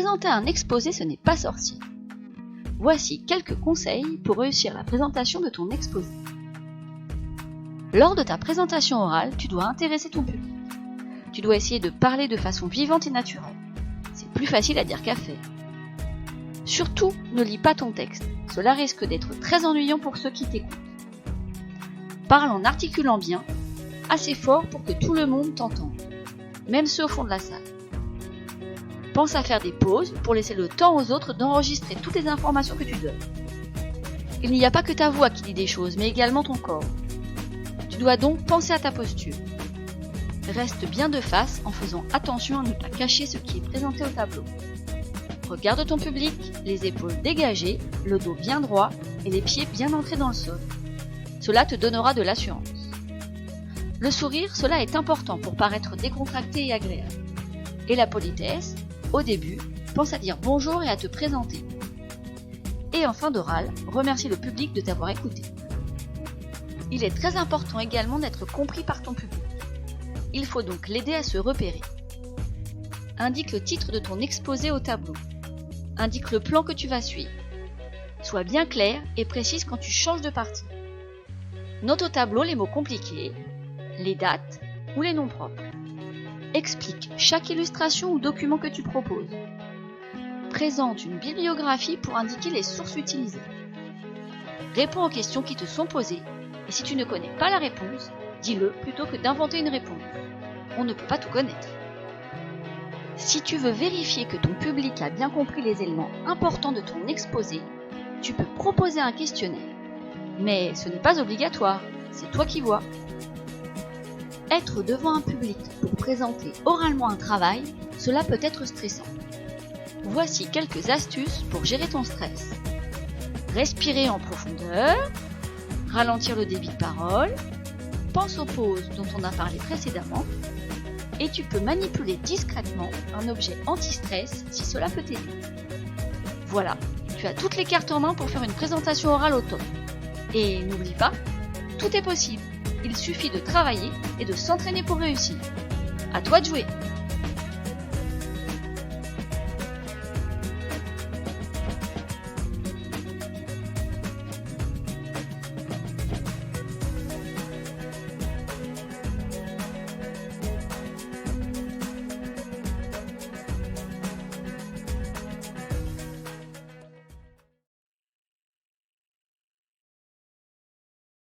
Présenter un exposé, ce n'est pas sorcier. Voici quelques conseils pour réussir la présentation de ton exposé. Lors de ta présentation orale, tu dois intéresser ton public. Tu dois essayer de parler de façon vivante et naturelle. C'est plus facile à dire qu'à faire. Surtout, ne lis pas ton texte. Cela risque d'être très ennuyant pour ceux qui t'écoutent. Parle en articulant bien, assez fort pour que tout le monde t'entende, même ceux au fond de la salle. Pense à faire des pauses pour laisser le temps aux autres d'enregistrer toutes les informations que tu donnes. Il n'y a pas que ta voix qui dit des choses, mais également ton corps. Tu dois donc penser à ta posture. Reste bien de face en faisant attention à ne pas cacher ce qui est présenté au tableau. Regarde ton public, les épaules dégagées, le dos bien droit et les pieds bien ancrés dans le sol. Cela te donnera de l'assurance. Le sourire, cela est important pour paraître décontracté et agréable. Et la politesse, au début, pense à dire bonjour et à te présenter. Et en fin d'oral, remercie le public de t'avoir écouté. Il est très important également d'être compris par ton public. Il faut donc l'aider à se repérer. Indique le titre de ton exposé au tableau. Indique le plan que tu vas suivre. Sois bien clair et précise quand tu changes de partie. Note au tableau les mots compliqués, les dates ou les noms propres. Explique chaque illustration ou document que tu proposes. Présente une bibliographie pour indiquer les sources utilisées. Réponds aux questions qui te sont posées et si tu ne connais pas la réponse, dis-le plutôt que d'inventer une réponse. On ne peut pas tout connaître. Si tu veux vérifier que ton public a bien compris les éléments importants de ton exposé, tu peux proposer un questionnaire. Mais ce n'est pas obligatoire, c'est toi qui vois. Être devant un public pour présenter oralement un travail, cela peut être stressant. Voici quelques astuces pour gérer ton stress. Respirer en profondeur, ralentir le débit de parole, pense aux pauses dont on a parlé précédemment, et tu peux manipuler discrètement un objet anti-stress si cela peut t'aider. Voilà, tu as toutes les cartes en main pour faire une présentation orale au top. Et n'oublie pas, tout est possible. Il suffit de travailler et de s'entraîner pour réussir. À toi de jouer!